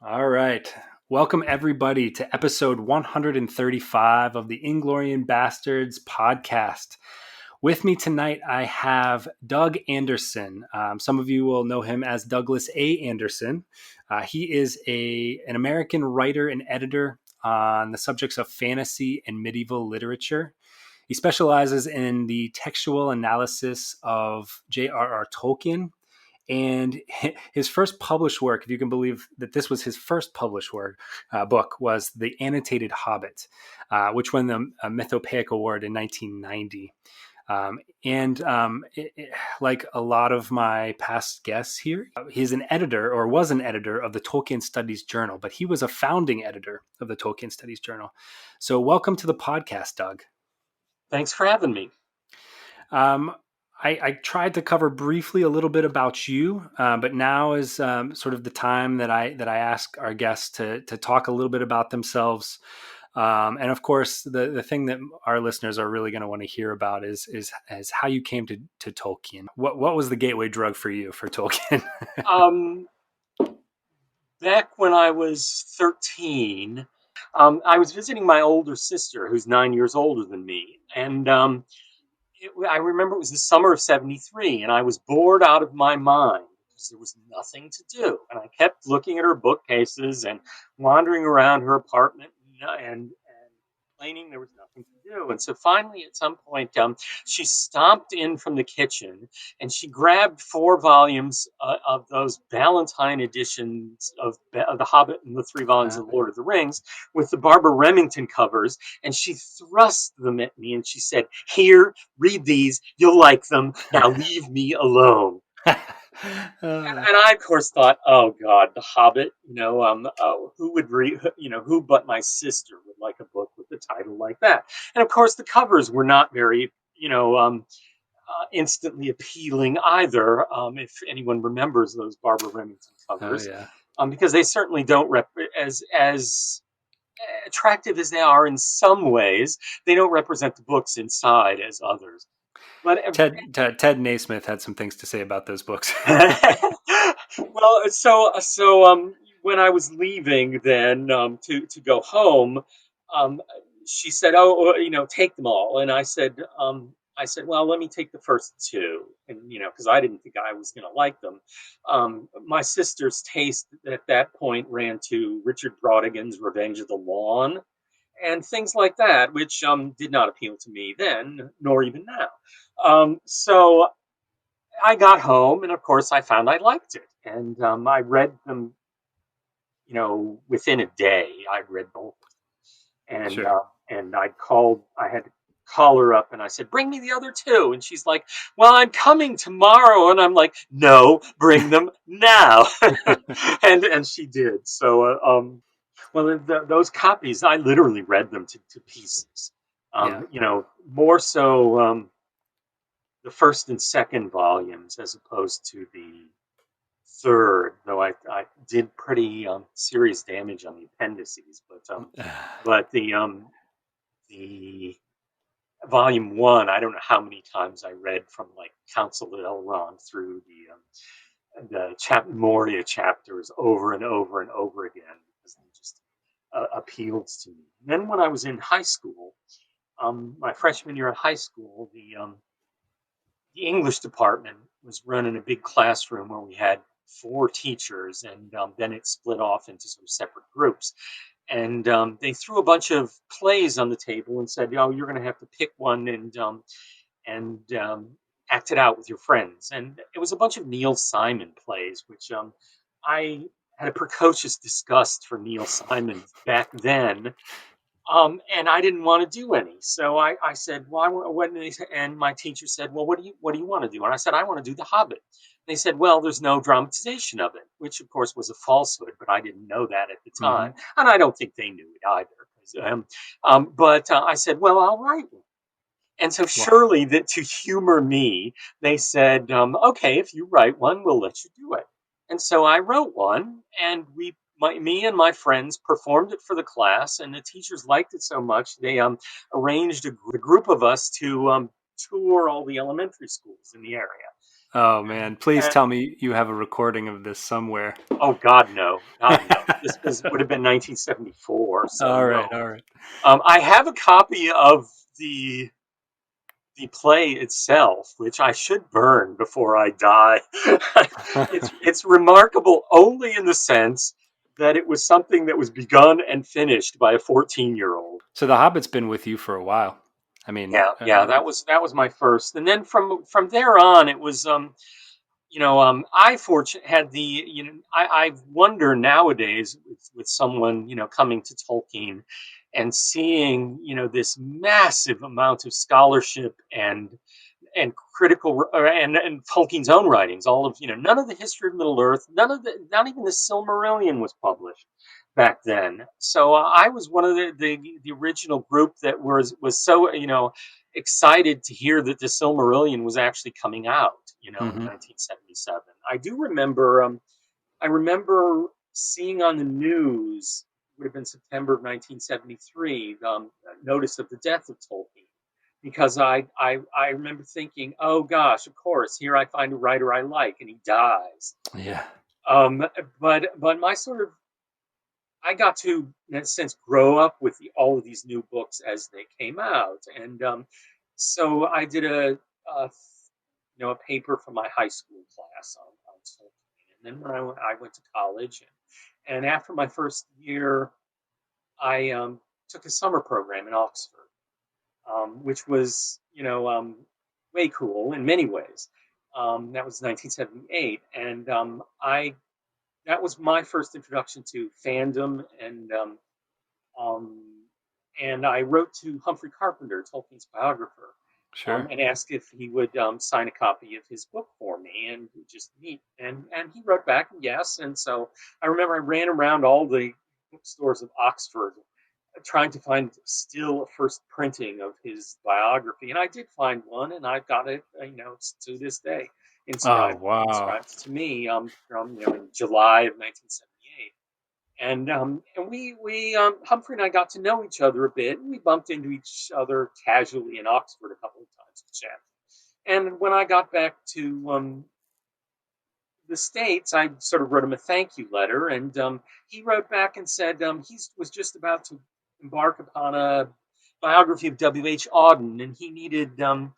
All right. Welcome, everybody, to episode 135 of the Inglorious Bastards podcast. With me tonight, I have Doug Anderson. Some of you will know him as Douglas A. Anderson. He is an American writer and editor on the subjects of fantasy and medieval literature. He specializes in the textual analysis of J.R.R. Tolkien, and his first published work, if you can believe that this was his first published book, was The Annotated Hobbit, which won the Mythopoeic Award in 1990. Like a lot of my past guests here, he's an editor or was an editor of the Tolkien Studies Journal, but he was a founding editor of the Tolkien Studies Journal. So welcome to the podcast, Doug. Thanks for having me. I tried to cover briefly a little bit about you, but now is sort of the time that I ask our guests to talk a little bit about themselves. And of course, the thing that our listeners are really going to want to hear about is how you came to Tolkien. What was the gateway drug for you for Tolkien? Back when I was 13, I was visiting my older sister, who's 9 years older than me, and I remember it was the summer of '73, and I was bored out of my mind because there was nothing to do, and I kept looking at her bookcases and wandering around her apartment and complaining there was nothing to do. And so finally, at some point, she stomped in from the kitchen and she grabbed 4 volumes of those Ballantine editions of The Hobbit and the 3 volumes of Lord of the Rings with the Barbara Remington covers. And she thrust them at me and she said, "Here, read these. You'll like them. Now leave me alone." And I, of course, thought, "Oh God, The Hobbit. Who would read? Who but my sister would like a book with a title like that?" And of course, the covers were not very, instantly appealing either. If anyone remembers those Barbara Remington covers, Yeah. Because they certainly don't as attractive as they are in some ways, they don't represent the books inside as others. But Ted Naismith had some things to say about those books. well, when I was leaving then to go home, um, she said, "Oh, take them all." And I said, "Well, let me take the first 2," and because I didn't think I was going to like them. My sister's taste at that point ran to Richard Brautigan's *Revenge of the Lawn* and things like that, which did not appeal to me then, nor even now. So I got home, and of course, I found I liked it, and I read them. Within a day, I'd read both, and Sure. I had to call her up, and I said, "Bring me the other 2," and she's like, "Well, I'm coming tomorrow," and I'm like, "No, bring them now," and she did. So, those copies, I literally read them to pieces. Yeah. More so. The first and second volumes as opposed to the third, though I did pretty serious damage on the appendices. But the volume one, I don't know how many times I read from like Council at Elrond through the Moria chapters over and over and over again because they just appealed to me. And then when I was in high school, my freshman year of high school, the English department was running a big classroom where we had 4 teachers, and then it split off into some separate groups. And they threw a bunch of plays on the table and said, "Oh, you're going to have to pick one and act it out with your friends." And it was a bunch of Neil Simon plays, which I had a precocious disgust for Neil Simon back then. And I didn't want to do any. So I said, "Well, and my teacher said, "Well, what do you want to do?" And I said, "I want to do The Hobbit." They said, "Well, there's no dramatization of it," which of course was a falsehood, but I didn't know that at the time. Mm-hmm. And I don't think they knew it either. But I said, "Well, I'll write one." And so Wow. surely that to humor me, they said, "Okay, if you write one, we'll let you do it." And so I wrote one, and me and my friends performed it for the class, and the teachers liked it so much they arranged a group of us to tour all the elementary schools in the area. Oh man, please And, tell me you have a recording of this somewhere. oh God, no, God, no. This was would have been 1974, so All right, no. all right. I have a copy of the the play itself, which I should burn before I die. It's remarkable only in the sense that it was something that was begun and finished by a 14-year-old. So the Hobbit's been with you for a while. I mean, Yeah, yeah, that was my first, and then from there on, it was I fortunate had the I wonder nowadays with someone coming to Tolkien and seeing this massive amount of scholarship and critical and Tolkien's own writings, all of none of the history of Middle Earth, none of the not even the Silmarillion was published back then. So I was one of the original group that was so excited to hear that the Silmarillion was actually coming out, in hmm 1977. I do remember. I remember seeing on the news. Would have been September of 1973. Notice of the death of Tolkien, because I remember thinking, oh gosh, of course, here I find a writer I like, and he dies. yeah, Um, but my sort of I got to, in a sense, grow up with all of these new books as they came out, and so I did a a paper for my high school class on Tolkien, and then when I went to college, and after my first year, I took a summer program in Oxford, which was way cool in many ways. That was 1978, and I that was my first introduction to fandom um, and I wrote to Humphrey Carpenter, Tolkien's biographer, sure. and asked if he would sign a copy of his book for me and just meet. And he wrote back yes. And so I remember I ran around all the bookstores of Oxford trying to find still a first printing of his biography, and I did find one, and I've got it, to this day, Oh inscribed wow. inscribed to me from in July of 1978. And we Humphrey and I got to know each other a bit, and we bumped into each other casually in Oxford a couple of times to chat. And when I got back to the States, I sort of wrote him a thank you letter, and he wrote back and said he was just about to embark upon a biography of W.H. Auden, and he needed a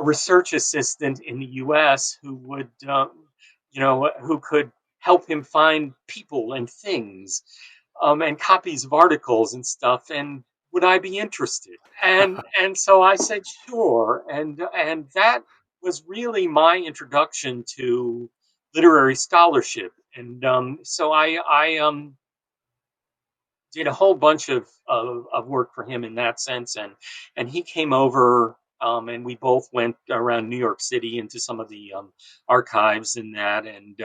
research assistant in the U.S. who would, who could help him find people and things, and copies of articles and stuff, and would I be interested? And so I said sure, and that was really my introduction to literary scholarship, and so I did a whole bunch of work for him in that sense, and he came over. And we both went around New York City into some of the archives in that, and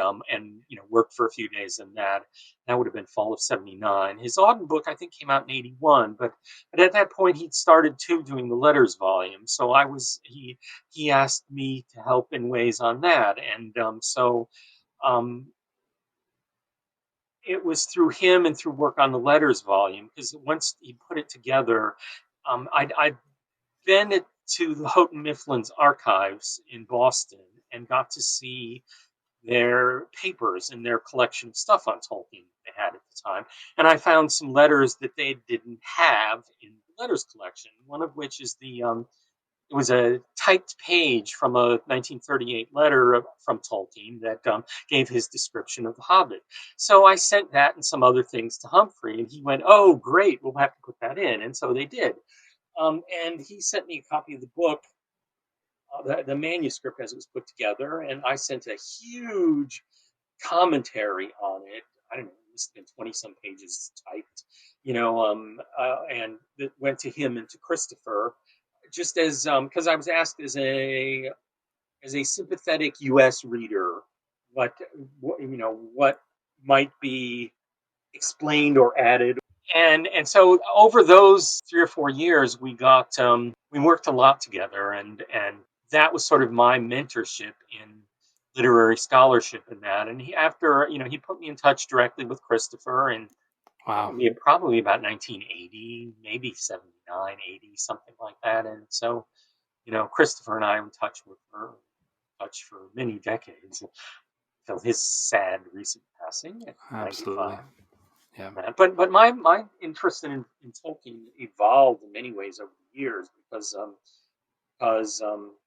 worked for a few days in that. That would have been fall of '79. His Auden book, I think, came out in '81, but at that point he'd started too doing the letters volume. So he asked me to help in ways on that, and so um, it was through him and through work on the letters volume, because once he put it together, I'd been to the Houghton Mifflin's archives in Boston and got to see their papers and their collection of stuff on Tolkien they had at the time. And I found some letters that they didn't have in the letters collection, one of which is it was a typed page from a 1938 letter from Tolkien that gave his description of the Hobbit. So I sent that and some other things to Humphrey, and he went, "Oh, great! We'll have to put that in." And so they did. And he sent me a copy of the book, the manuscript as it was put together, and I sent a huge commentary on it. I don't know, it must have been 20 some pages typed, and it went to him and to Christopher, just as because I was asked as a sympathetic U.S. reader what might be explained or added, and so over those 3 or 4 years we worked a lot together, and that was sort of my mentorship in literary scholarship in that. And after he put me in touch directly with Christopher, and Wow. probably about 1980, maybe 79, 80, something like that. And so Christopher and I were in touch with her. touch for many decades until his sad recent passing at Absolutely. 95. Yeah. But my interest in Tolkien evolved in many ways over the years because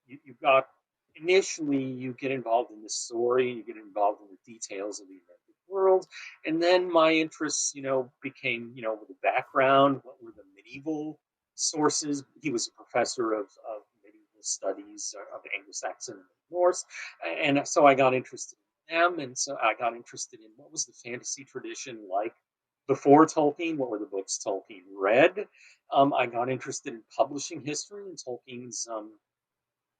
you got initially you get involved in the story, you get involved in the details of the invented world, and then my interests, became the background. What were the medieval sources? He was a professor of medieval studies of Anglo-Saxon and Norse, and so I got interested in them, and so I got interested in what was the fantasy tradition like before Tolkien. What were the books Tolkien read? I got interested in publishing history, and Tolkien's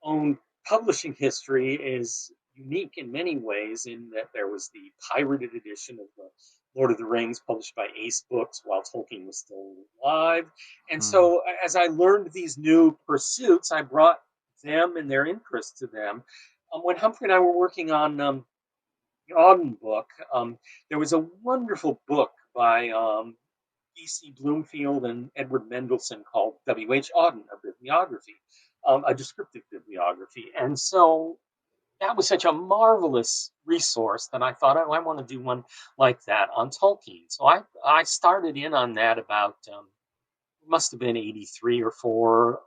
own publishing history is unique in many ways in that there was the pirated edition of the Lord of the Rings published by Ace Books while Tolkien was still alive. And Hmm. so as I learned these new pursuits, I brought them and their interest to them. When Humphrey and I were working on the Auden book, there was a wonderful book by E.C. Bloomfield and Edward Mendelsohn called W.H. Auden, a bibliography, a descriptive bibliography. And so that was such a marvelous resource that I thought, oh, I want to do one like that on Tolkien. So I started in on that about, it must have been 83 or 4,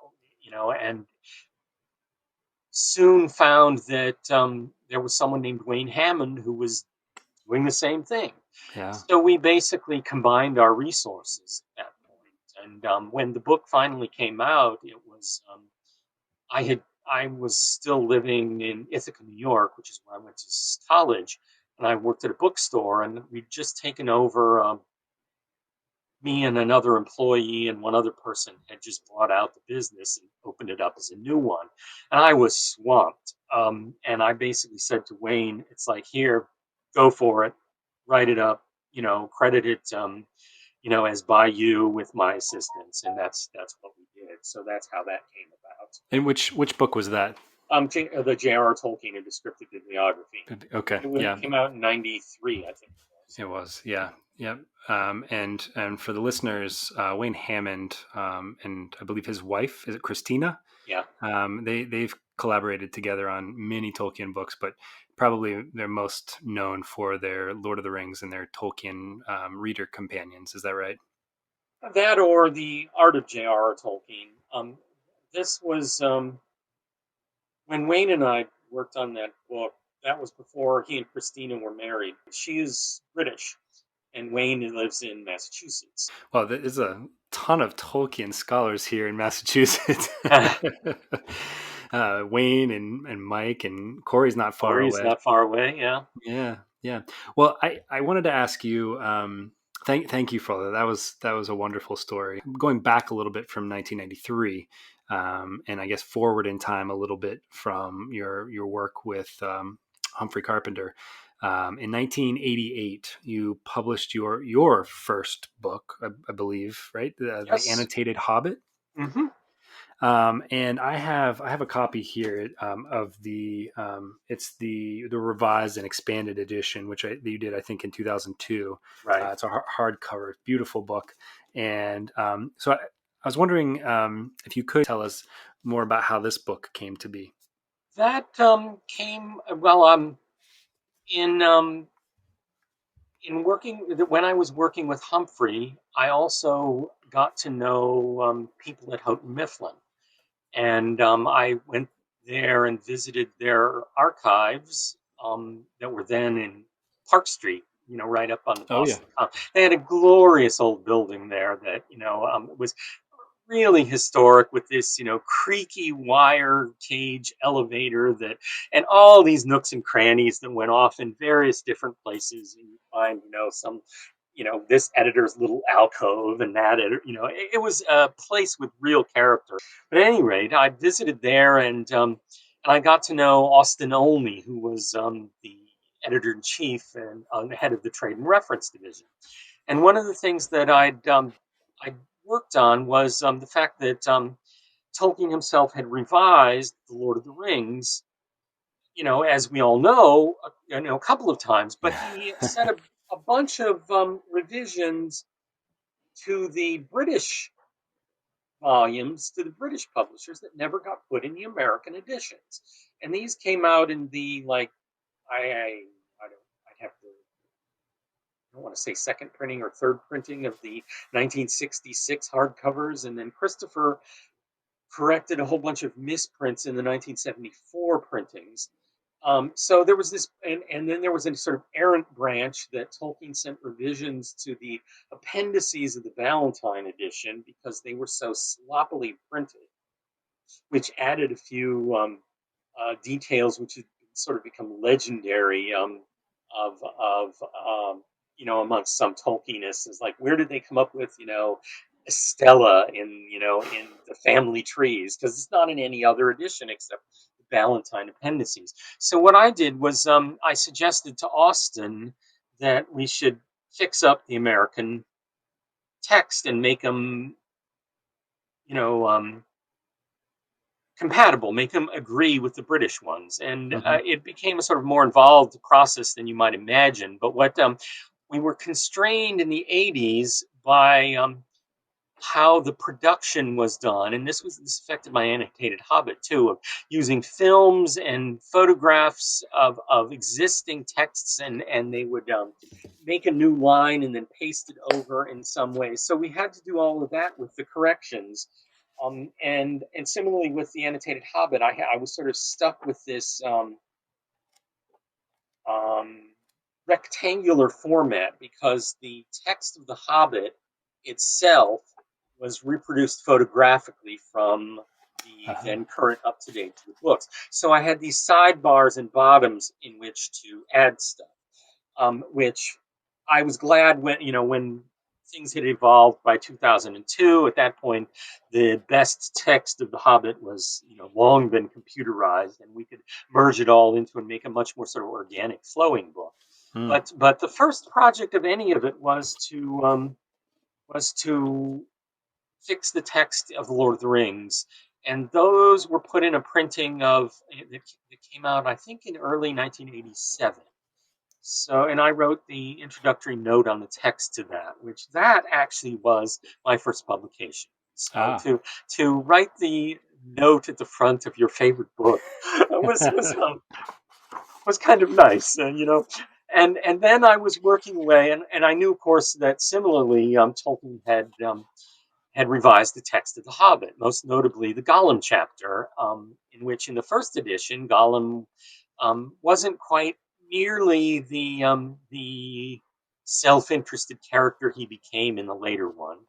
and soon found that there was someone named Wayne Hammond who was doing the same thing. Yeah. So we basically combined our resources at that point. And when the book finally came out, it was I was still living in Ithaca, New York, which is where I went to college, and I worked at a bookstore, and we'd just taken over. Me and another employee and one other person had just bought out the business and opened it up as a new one, and I was swamped. And I basically said to Wayne, "It's like here, go for it, write it up, credit it, as by you with my assistance," and that's what we did. So that's how that came about. And which book was that? The J.R.R. Tolkien, a descriptive bibliography. Okay. It Yeah. came out in '93, I think it was. It was, yeah, yep. And for the listeners, Wayne Hammond, and I believe his wife, is it Christina? Yeah. They've collaborated together on many Tolkien books, but probably they're most known for their Lord of the Rings and their Tolkien reader companions. Is that right? That or the art of J.R.R. Tolkien. This was when Wayne and I worked on that book. That was before he and Christina were married. She is British, and Wayne lives in Massachusetts. Well, there's a ton of Tolkien scholars here in Massachusetts. Wayne and Mike and Corey's not far Corey's away. not far away. Yeah. Yeah, yeah. Well, I wanted to ask you. Thank you for all that. That was a wonderful story. Going back a little bit from 1993, and I guess forward in time a little bit from your work with Humphrey Carpenter. In 1988, you published your first book, I believe, right? The Yes. Annotated Hobbit. Mm-hmm. And I have a copy here of it's the revised and expanded edition, which you did, I think, in 2002. Right. It's a hardcover, beautiful book, and so I was wondering if you could tell us more about how this book came to be. That came well. In in working when I was working with Humphrey, I also got to know people at Houghton Mifflin, and I went there and visited their archives that were then in Park Street. Right up on the Oh yeah, Boston Common. They had a glorious old building there that was really historic with this creaky wire cage elevator that and all these nooks and crannies that went off in various different places, and you find some this editor's little alcove and that editor, it was a place with real character. But at any rate, I visited there, and I got to know Austin Olney, who was the editor in chief and the head of the trade and reference division. And one of the things that I worked on was the fact that Tolkien himself had revised the Lord of the Rings, as we all know, a couple of times. But he said a bunch of revisions to the British volumes to the British publishers that never got put in the American editions. And these came out in the like I don't I'd have to I don't want to say second printing or third printing of the 1966 hardcovers, and then Christopher corrected a whole bunch of misprints in the 1974 printings. So there was this, and then there was a sort of errant branch that Tolkien sent revisions to the appendices of the Valentine edition because they were so sloppily printed, which added a few details which had sort of become legendary of amongst some Tolkienists is like, where did they come up with Estella in the family trees, because it's not in any other edition except the Valentine appendices. So what I did was I suggested to Austin that we should fix up the American text and make them you know compatible, make them agree with the British ones. And Hmm. it became a sort of more involved process than you might imagine. But what we were constrained in the 80s by how the production was done, and this affected my Annotated Hobbit too, of using films and photographs of existing texts, and they would make a new line and then paste it over in some way. So we had to do all of that with the corrections. And similarly with the Annotated Hobbit, I was sort of stuck with this um, rectangular format because the text of the Hobbit itself was reproduced photographically from the Uh-huh. then current up to date to the books. So I had these sidebars and bottoms in which to add stuff, which I was glad when things had evolved by 2002. At that point, the best text of The Hobbit was long been computerized, and we could merge it all into and make a much more sort of organic, flowing book. Mm. But the first project of any of it was to fix the text of The Lord of the Rings, and those were put in a printing that came out, I think, in early 1987. So, and I wrote the introductory note on the text to that, which that actually was my first publication. So Ah. to write the note at the front of your favorite book was kind of nice, And then I was working away, and I knew, of course, that similarly, Tolkien had revised the text of The Hobbit, most notably the Gollum chapter, in which, in the first edition, Gollum wasn't quite nearly the self-interested character he became in the later one.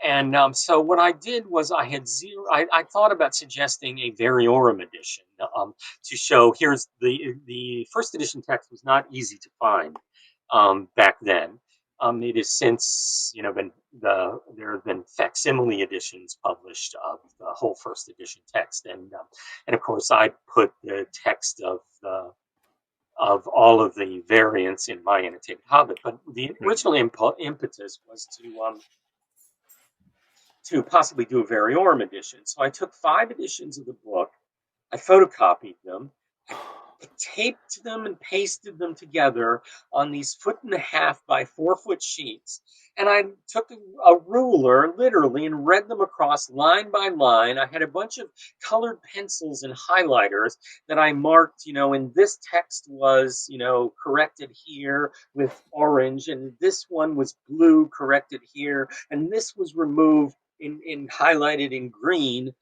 And so what I did was I had zero. I thought about suggesting a variorum edition to show. Here's the first edition text was not easy to find back then. It has since been there have been facsimile editions published of the whole first edition text, and of course I put the text of all of the variants in my Annotated Hobbit. But the Right. original impetus was to possibly do a variorum edition. So I took 5 editions of the book, I photocopied them, I taped them and pasted them together on these 1.5 by 4 foot sheets. And I took a ruler, literally, and read them across line by line. I had a bunch of colored pencils and highlighters that I marked, and this text was, corrected here with orange, and this one was blue, corrected here, and this was removed in highlighted in green,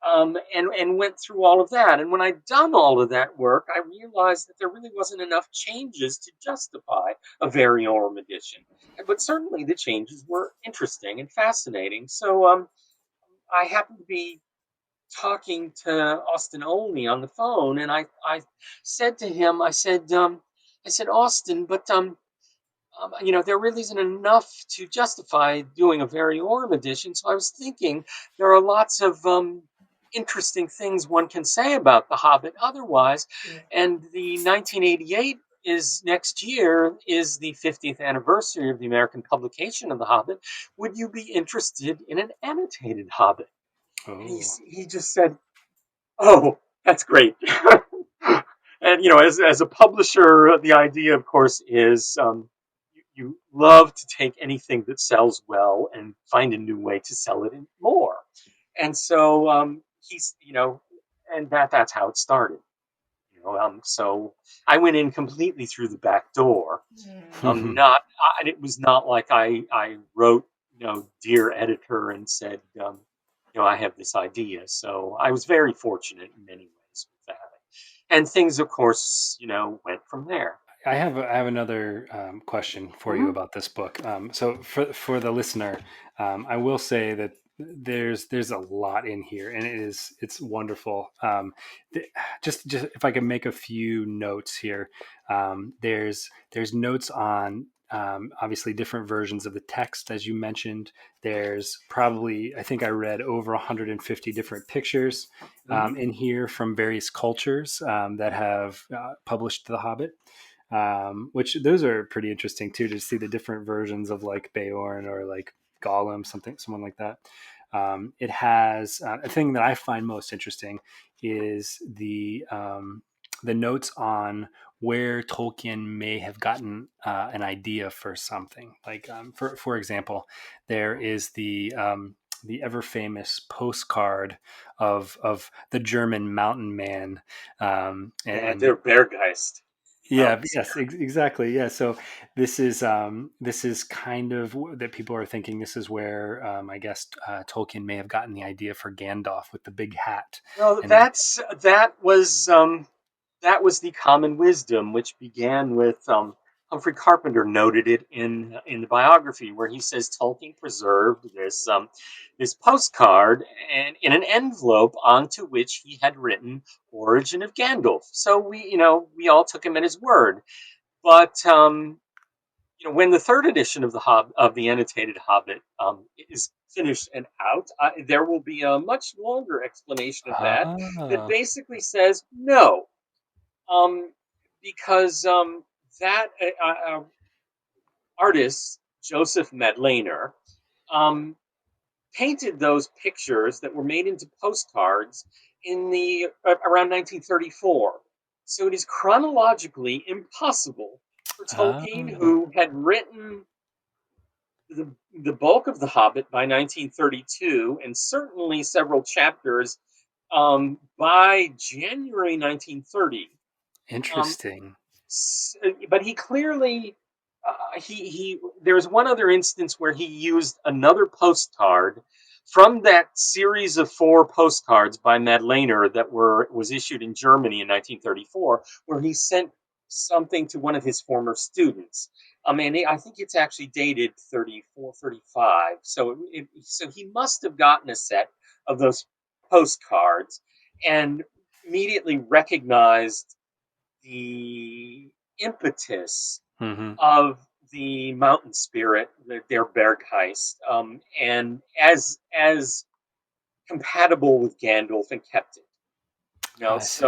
and went through all of that. And when I'd done all of that work, I realized that there really wasn't enough changes to justify a variorum edition. But certainly the changes were interesting and fascinating. So I happened to be talking to Austin Olney on the phone, and I said to him, I said, Austin, but there really isn't enough to justify doing a variorum edition. So I was thinking there are lots of interesting things one can say about The Hobbit otherwise. And the 1988 is next year is the 50th anniversary of the American publication of The Hobbit. Would you be interested in an annotated Hobbit? And Oh. he just said, "Oh, that's great." And as a publisher, the idea, of course, is you love to take anything that sells well and find a new way to sell it more. And so he's, and that's how it started. So I went in completely through the back door. Not, it was not like I wrote, dear editor, and said, I have this idea. So I was very fortunate in many ways with that. And things, of course, went from there. I have another question for you Mhm. about this book. So for the listener, I will say that there's a lot in here, and it's wonderful. Th- just if I can make a few notes here, there's notes on. Obviously, different versions of the text, as you mentioned. There's probably, I think I read over 150 different pictures Mhm. in here from various cultures that have published The Hobbit, which those are pretty interesting too, to see the different versions of like Beorn or like Gollum, someone like that. It has a thing that I find most interesting is the notes on where Tolkien may have gotten an idea for something. Like for example, there is the ever famous postcard of the German mountain man, Yeah, and they're Berggeist, the yeah, mountain yes, spirit. exactly. Yeah. So this is kind of that people are thinking this is where I guess Tolkien may have gotten the idea for Gandalf with the big hat. Well, And that was the common wisdom, which began with Humphrey Carpenter noted it in the biography, where he says Tolkien preserved this postcard and in an envelope onto which he had written "Origin of Gandalf." So we all took him at his word. But when the third edition of the Annotated Hobbit is finished and out, there will be a much longer explanation of that ah, basically says no, um, because that artist Joseph Madlener um, painted those pictures that were made into postcards in the around 1934. So it is chronologically impossible for Tolkien, ah, who had written the bulk of The Hobbit by 1932, and certainly several chapters by January 1930. Um, interesting. but he clearly he there's one other instance where he used another postcard from that series of four postcards by Madlener that was issued in Germany in 1934, where he sent something to one of his former students. I mean, I think it's actually dated 34, 35. So he must have gotten a set of those postcards and immediately recognized the impetus Hmm. of the mountain spirit, their Bergheist, and as compatible with Gandalf, and kept it. I see.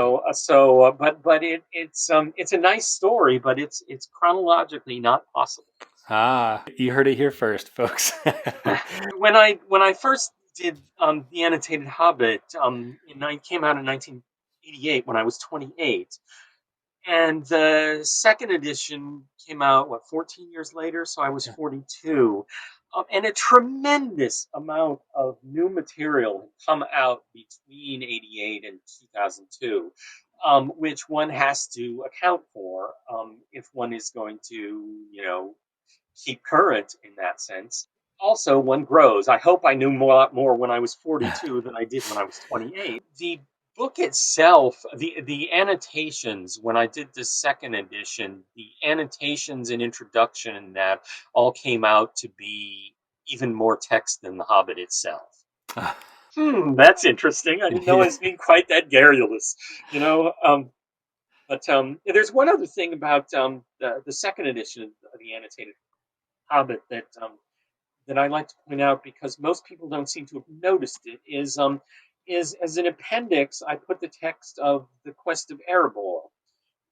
But it's a nice story, but it's chronologically not possible. Ah, you heard it here first, folks. When I first did the Annotated Hobbit, it came out in 1988 when I was 28. And the second edition came out, 14 years later? So I was Yeah. 42. And a tremendous amount of new material had come out between 88 and 2002, which one has to account for if one is going to, keep current in that sense. Also, one grows. I hope I knew lot more when I was 42 than I did when I was 28. The book itself, the annotations, when I did the second edition, the annotations and introduction and that all came out to be even more text than The Hobbit itself. That's interesting. I didn't know I Yeah. was being quite that garrulous, you know. But there's one other thing about the second edition of the Annotated Hobbit that I like to point out, because most people don't seem to have noticed it, is as an appendix I put the text of the Quest of Erebor,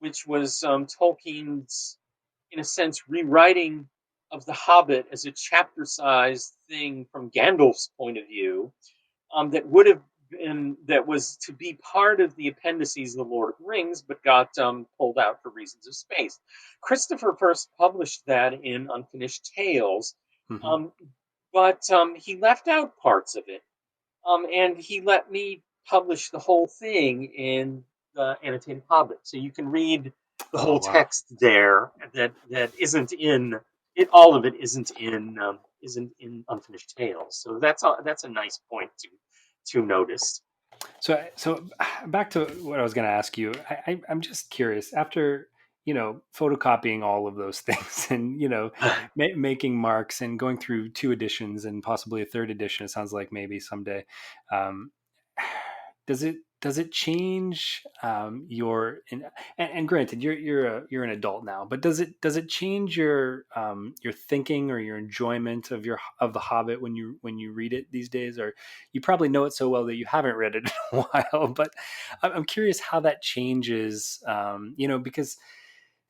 which was Tolkien's, in a sense, rewriting of the Hobbit as a chapter-sized thing from Gandalf's point of view, that was to be part of the appendices of the Lord of the Rings, but got pulled out for reasons of space. Christopher first published that in Unfinished Tales, Hmm. um, but he left out parts of it. And he let me publish the whole thing in the Annotated Hobbit, so you can read the Oh, whole wow. text there. That isn't in it. All of it isn't in Unfinished Tales. So that's a nice point to notice. So back to what I was going to ask you. I'm just curious. After photocopying all of those things and making marks and going through two editions and possibly a third edition, it sounds like maybe someday. Um, does it change and granted you're an adult now, but does it change your thinking or your enjoyment of the Hobbit when you read it these days? Or you probably know it so well that you haven't read it in a while, but I'm curious how that changes, because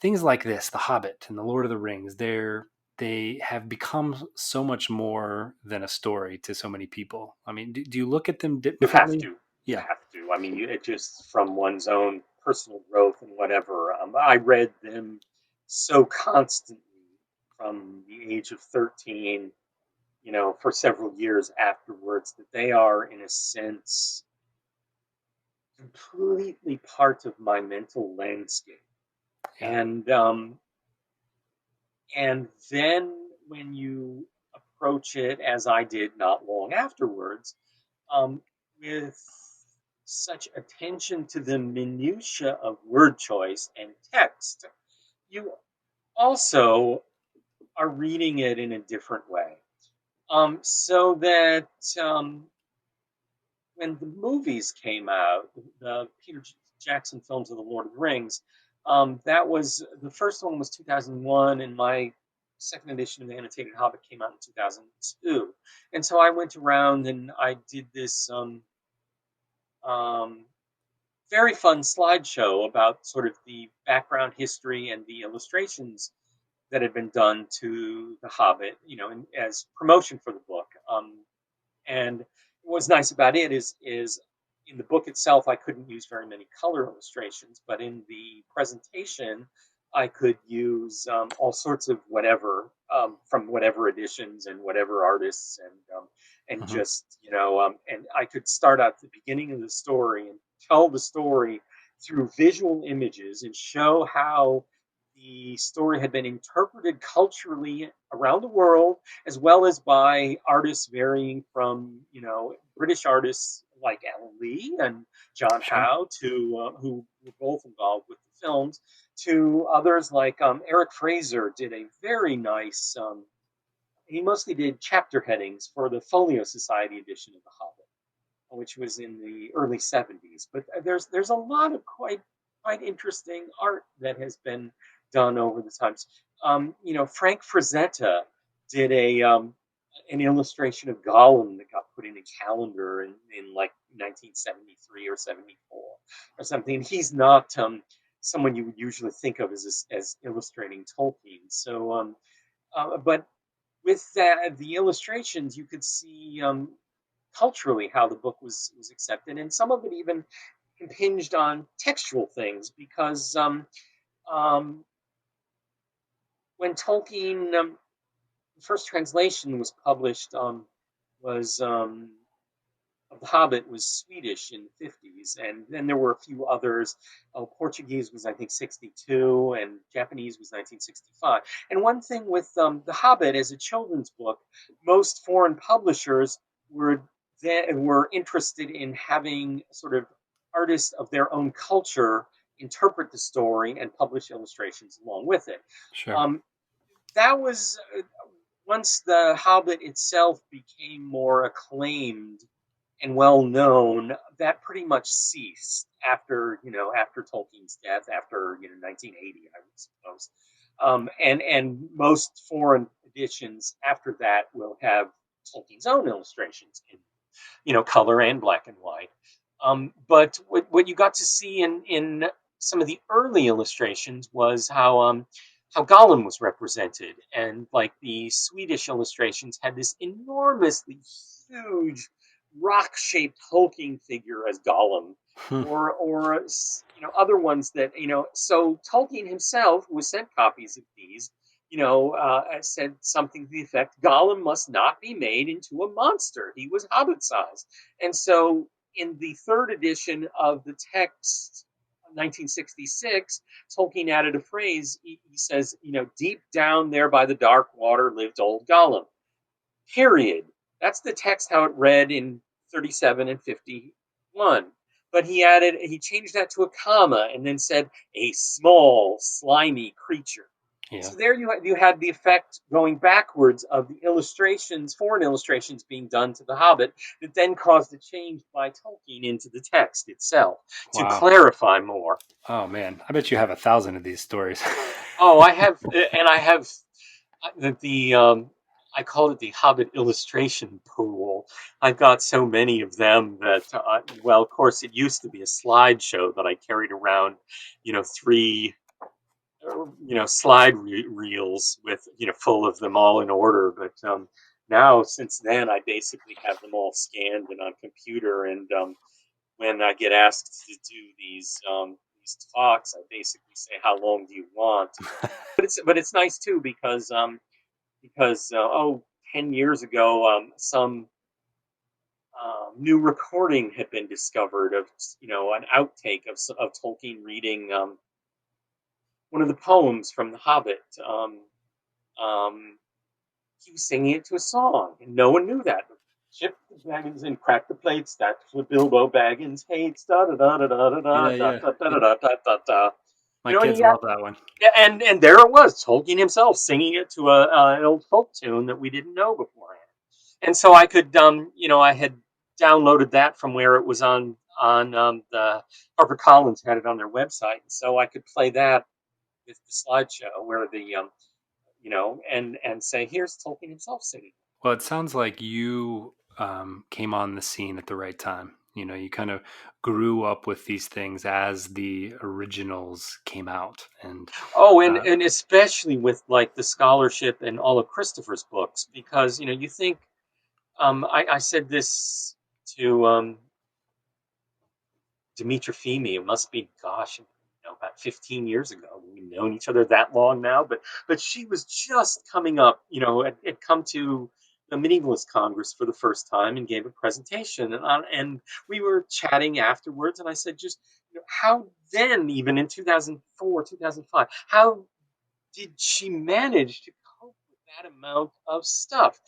things like this, The Hobbit and The Lord of the Rings, they have become so much more than a story to so many people. I mean, do you look at them You have differently? to. You Yeah. have to. I mean, it just from one's own personal growth and whatever. I read them so constantly from the age of 13, for several years afterwards, that they are, in a sense, completely part of my mental landscape. Yeah. And then when you approach it, as I did not long afterwards, um, with such attention to the minutia of word choice and text, you also are reading it in a different way. So that when the movies came out, the Peter Jackson films of the Lord of the Rings, that was the first one was 2001, and my second edition of the Annotated Hobbit came out in 2002. And so I went around and I did this um, very fun slideshow about sort of the background history and the illustrations that had been done to The Hobbit, as promotion for the book. And what's nice about it is in the book itself, I couldn't use very many color illustrations, but in the presentation, I could use all sorts of whatever from whatever editions and whatever artists, and Hmm. just and I could start at the beginning of the story and tell the story through visual images and show how the story had been interpreted culturally around the world, as well as by artists varying from British artists like Alan Lee and John Sure. Howe, to who were both involved with the films, to others like Eric Fraser did a very nice. He mostly did chapter headings for the Folio Society edition of The Hobbit, which was in the early 70s. But there's a lot of quite interesting art that has been done over the times. Frank Frazetta did an illustration of Gollum that got put in a calendar in like 1973 or 74 or something. And he's not someone you would usually think of as illustrating Tolkien. So, but with that, the illustrations, you could see culturally how the book was accepted, and some of it even impinged on textual things because um, when Tolkien the first translation was published was of The Hobbit was Swedish in the 50s, and then there were a few others. Portuguese was, I think, 62, and Japanese was 1965. And one thing with The Hobbit as a children's book, most foreign publishers were were interested in having sort of artists of their own culture interpret the story and publish illustrations along with it. Sure. Um, that was once The Hobbit itself became more acclaimed and well known, that pretty much ceased after Tolkien's death, after 1980, I would suppose. And most foreign editions after that will have Tolkien's own illustrations in color and black and white. But what you got to see in some of the early illustrations was how Gollum was represented, and like the Swedish illustrations had this enormously huge rock-shaped hulking figure as Gollum, Hmm. or other ones that. So Tolkien himself was sent copies of these, said something to the effect, Gollum must not be made into a monster. He was hobbit sized. And so in the third edition of the text, 1966, Tolkien added a phrase. He says, deep down there by the dark water lived old Gollum. Period. That's the text how it read in 37 and 51. But he changed that to a comma and then said, a small, slimy creature. Yeah. So there you had the effect going backwards of the illustrations, foreign illustrations being done to The Hobbit, that then caused a change by Tolkien into the text itself to Wow. clarify more. Oh man, I bet you have 1,000 of these stories. Oh, I have the I call it the Hobbit illustration pool. I've got so many of them that, well, of course, it used to be a slideshow that I carried around, three, reels with, full of them all in order. But now, since then, I basically have them all scanned and on computer. And when I get asked to do these talks, I basically say, "How long do you want?" But it's nice too because 10 years ago, some new recording had been discovered of an outtake of Tolkien reading one of the poems from The Hobbit. Um, he was singing it to a song, and no one knew that. Chip the Baggins and crack the plates. That's what Bilbo Baggins hates. Da da da da da da Yeah, da yeah. da da da da da da. My And kids he had, love that one. and there it was, Tolkien himself singing it to an old folk tune that we didn't know beforehand. And so I could, I had downloaded that from where it was on the HarperCollins had it on their website, and so I could play that with the slideshow where and say, here's Tolkien himself singing. Well, it sounds like you came on the scene at the right time. You kind of grew up with these things as the originals came out, and Oh, and uh, and especially with like the scholarship and all of Christopher's books, because you think I said this to Dimitra Fimi. It must be, gosh, about 15 years ago. We've known each other that long now, but she was just coming up. Had come to the Medievalist Congress for the first time and gave a presentation, and we were chatting afterwards, and I said, just how then, even in 2004, 2005, how did she manage to cope with that amount of stuff?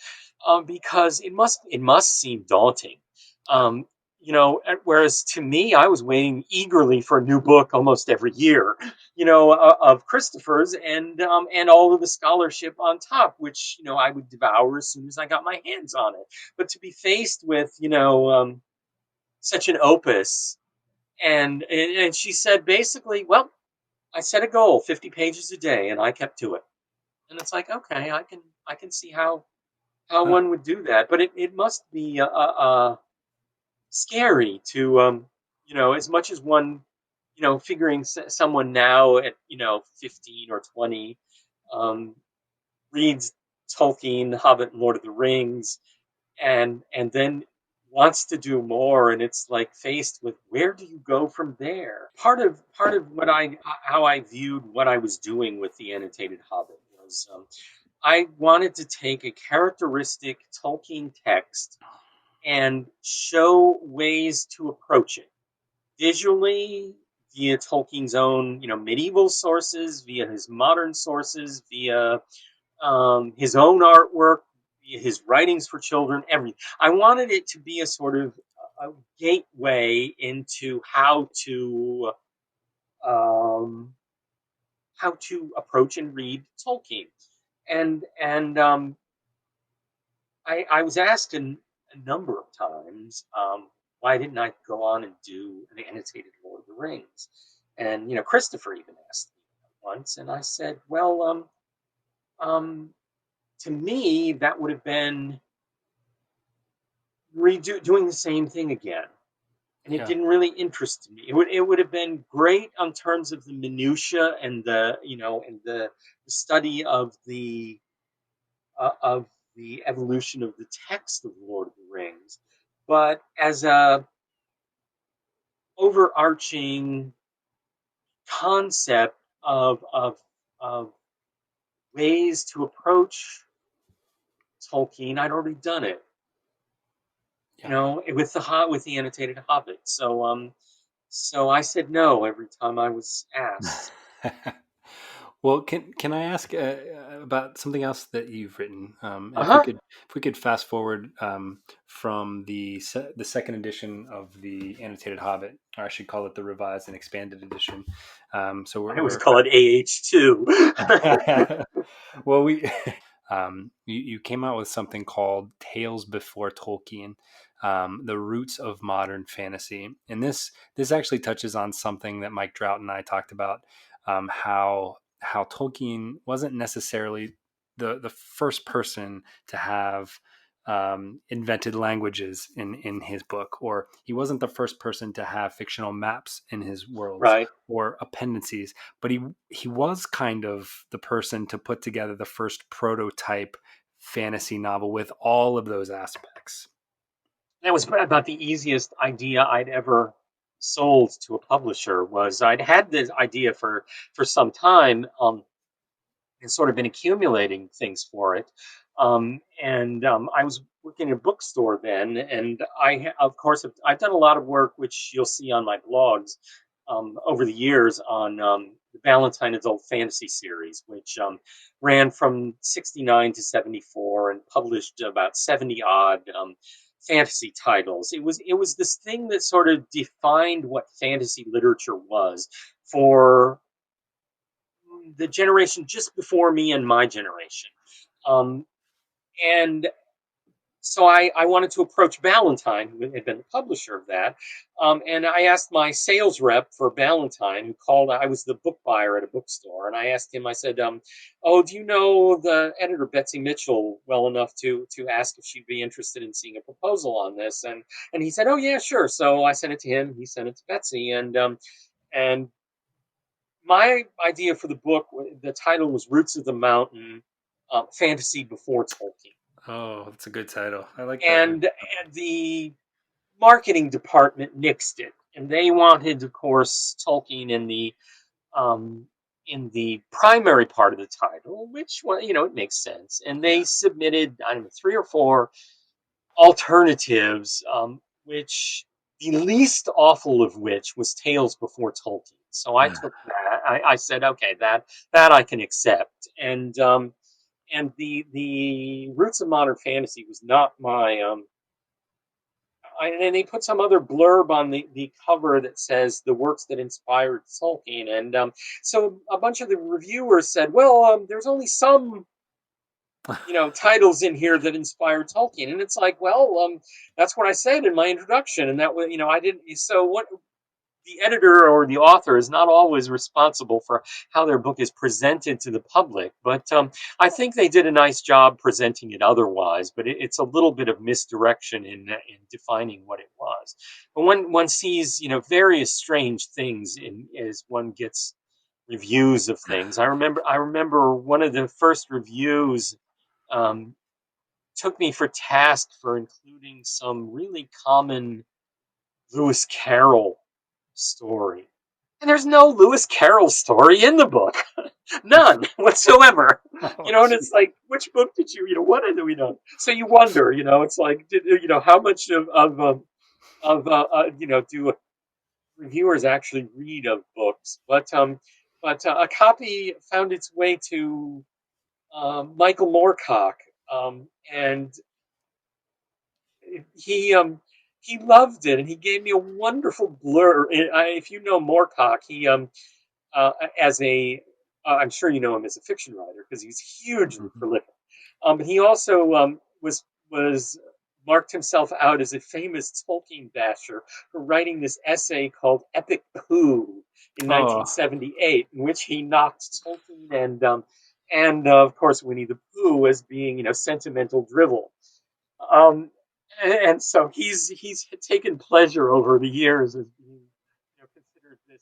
Because it must seem daunting. yeah, Um, whereas to me, I was waiting eagerly for a new book almost every year, of Christopher's and all of the scholarship on top, which I would devour as soon as I got my hands on it. But to be faced with such an opus, and she said basically, well, I set a goal, 50 pages a day, and I kept to it. And it's like, okay, I can see how huh, one would do that, but it must be scary to as much as one figuring someone now at 15 or 20 um, reads Tolkien, Hobbit, and Lord of the Rings, and then wants to do more, and it's like faced with, where do you go from there? Part of what I how I viewed what I was doing with the Annotated Hobbit was, I wanted to take a characteristic Tolkien text and show ways to approach it visually, via Tolkien's own medieval sources, via his modern sources, via his own artwork, his writings for children, everything. I wanted it to be a sort of a gateway into um, how to approach and read Tolkien. And I was asked a number of times, why didn't I go on and do an annotated Lord of the Rings? And Christopher even asked me once, and I said, well, um, to me that would have been doing the same thing again, and it yeah, didn't really interest me. It would have been great on terms of the minutia and the study of the evolution of the text of Lord of the Rings, but as a overarching concept of ways to approach Tolkien. I'd already done it, Yeah. with the Annotated Hobbit. So I said no every time I was asked. Well, can I ask about something else that you've written? And Uh huh. if we could fast forward from the second edition of the Annotated Hobbit, or I should call it the revised and expanded edition. So I always call it AH2. well, you came out with something called Tales Before Tolkien, the roots of modern fantasy, and this actually touches on something that Mike Trout and I talked about, how Tolkien wasn't necessarily the first person to have invented languages in his book, or he wasn't the first person to have fictional maps in his worlds Right. or appendices, but he was kind of the person to put together the first prototype fantasy novel with all of those aspects. That was about the easiest idea I'd ever sold to a publisher. Was I'd had this idea for some time, and sort of been accumulating things for it. And I was working in a bookstore then, and of course, I've done a lot of work, which you'll see on my blogs, over the years on the Ballantine Adult Fantasy series, which ran from '69 to '74 and published about 70 odd fantasy titles. It was this thing that sort of defined what fantasy literature was for the generation just before me and my generation. Um, and so I wanted to approach Ballantine, who had been the publisher of that. And I asked my sales rep for Ballantine, who called, I was the book buyer at a bookstore. And I asked him, I said, oh, do you know the editor, Betsy Mitchell, well enough to ask if she'd be interested in seeing a proposal on this? And he said, oh, yeah, sure. So I sent it to him. He sent it to Betsy. And my idea for the book, the title was Roots of the Mountain, Fantasy Before Tolkien. Oh, that's a good title. I like that. And the marketing department nixed it. And they wanted, of course, Tolkien um, in the primary part of the title, which, well, it makes sense. And Yeah. they submitted, I don't know, three or four alternatives, which the least awful of which was Tales Before Tolkien. So I took that. I said, okay, that I can accept. And the Roots of Modern Fantasy was not my. And they put some other blurb on the cover that says the works that inspired Tolkien. And so a bunch of the reviewers said, well, there's only some titles in here that inspired Tolkien, and it's like, well, that's what I said in my introduction, and that was, I didn't. So what? The editor or the author is not always responsible for how their book is presented to the public, but I think they did a nice job presenting it otherwise. But it's a little bit of misdirection in defining what it was. But when one sees, various strange things as one gets reviews of things, I remember one of the first reviews um, took me for task for including some really common Lewis Carroll story. And there's no Lewis Carroll story in the book. None whatsoever. Oh, And it's like, which book did what did we know? So you wonder, it's like, how much do reviewers actually read of books? But a copy found its way to Michael Moorcock, and he he loved it, and he gave me a wonderful blur. If you know Moorcock, he uh, as a I'm sure you know him as a fiction writer because he's hugely mhm. prolific. But he also was marked himself out as a famous Tolkien basher for writing this essay called "Epic Pooh" in Oh, 1978, in which he knocked Tolkien and of course Winnie the Pooh as being sentimental drivel. Um, and so he's taken pleasure over the years as being considered this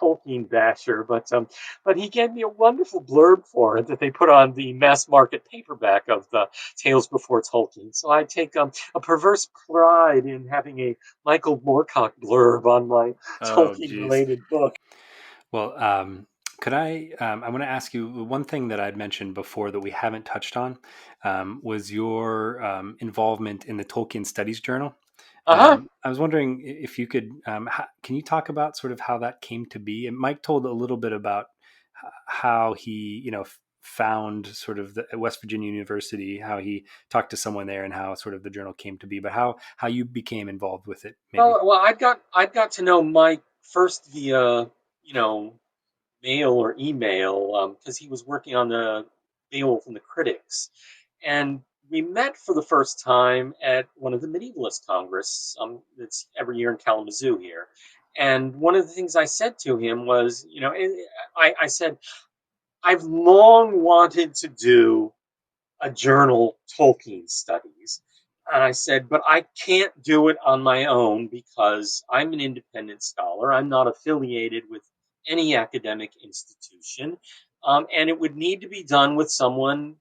Tolkien basher, but he gave me a wonderful blurb for it that they put on the mass market paperback of the Tales Before Tolkien. So I take a perverse pride in having a Michael Moorcock blurb on my oh, Tolkien geez. related book. Well, Could I want to ask you one thing that I'd mentioned before that we haven't touched on was your involvement in the Tolkien Studies Journal. Uh-huh. I was wondering if you could, can you talk about sort of how that came to be? And Mike told a little bit about how he, found sort of the West Virginia University, how he talked to someone there, and how sort of the journal came to be. But how you became involved with it, maybe. Well, I'd got to know Mike first via, you know, mail or email, because he was working on the Beowulf and the Critics, and we met for the first time at one of the medievalist congress. That's every year in Kalamazoo here. And one of the things I said to him was, I said, I've long wanted to do a journal Tolkien studies. And I said, but I can't do it on my own because I'm an independent scholar. I'm not affiliated with any academic institution. And it would need to be done with someone,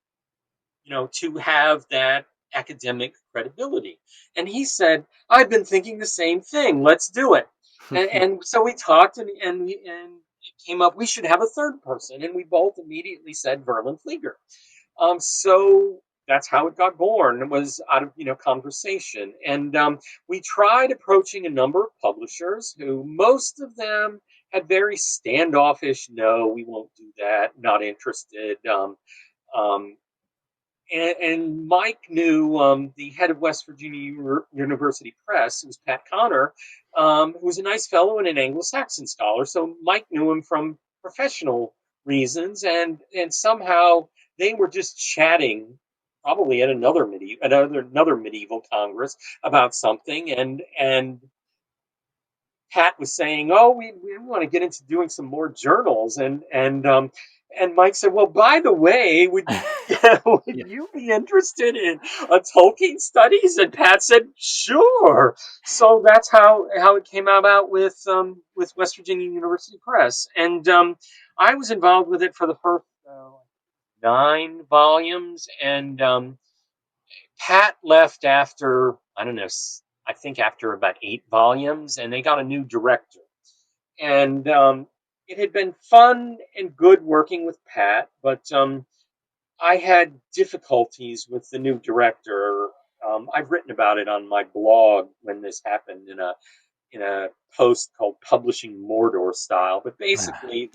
to have that academic credibility. And he said, I've been thinking the same thing. Let's do it. And so we talked, and it came up we should have a third person. And we both immediately said Verlin Flieger. So that's how it got born. It was out of conversation, and we tried approaching a number of publishers who most of them had very standoffish. No, we won't do that. Not interested. Um, and Mike knew the head of West Virginia University Press, who was Pat Connor, who was a nice fellow and an Anglo-Saxon scholar. So Mike knew him from professional reasons, and somehow they were just chatting, probably at another medieval congress about something, and Pat was saying, "Oh, we want to get into doing some more journals," and Mike said, "Well, by the way, would would Yeah. you be interested in a Tolkien studies?" And Pat said, "Sure." So that's how it came about with West Virginia University Press, and I was involved with it for the first 9 volumes, and Pat left after, I don't know, I think after about 8 volumes, and they got a new director. And it had been fun and good working with Pat, but I had difficulties with the new director. I've written about it on my blog when this happened in a post called "Publishing Mordor Style." But basically,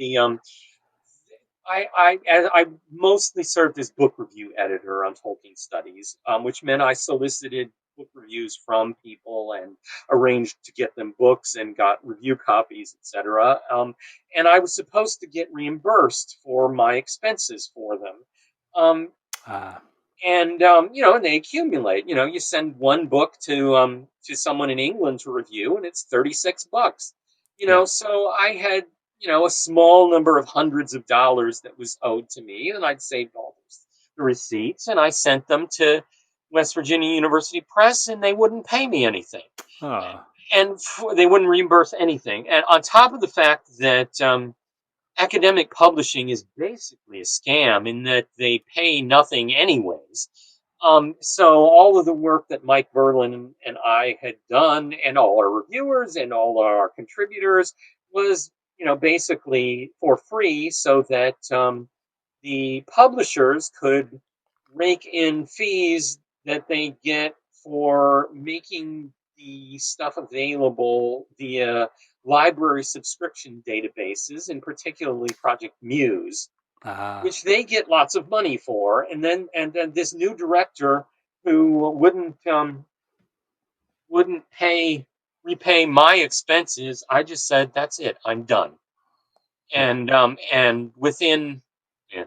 I mostly served as book review editor on Tolkien Studies, which meant I solicited book reviews from people and arranged to get them books and got review copies, etc. And I was supposed to get reimbursed for my expenses for them. Um, uh, and they accumulate. You send one book to someone in England to review, and it's $36. yeah. So I had a small number of hundreds of dollars that was owed to me, and I'd saved all the receipts, and I sent them to West Virginia University Press, and they wouldn't pay me anything, Oh, and they wouldn't reimburse anything. And on top of the fact that academic publishing is basically a scam in that they pay nothing anyways. So all of the work that Mike Verlin and I had done, and all our reviewers and all our contributors, was basically for free, so that the publishers could rake in fees that they get for making the stuff available via library subscription databases, and particularly Project Muse, uh, which they get lots of money for. And then this new director who wouldn't pay repay my expenses, I just said, "That's it, I'm done." yeah. And within, yeah,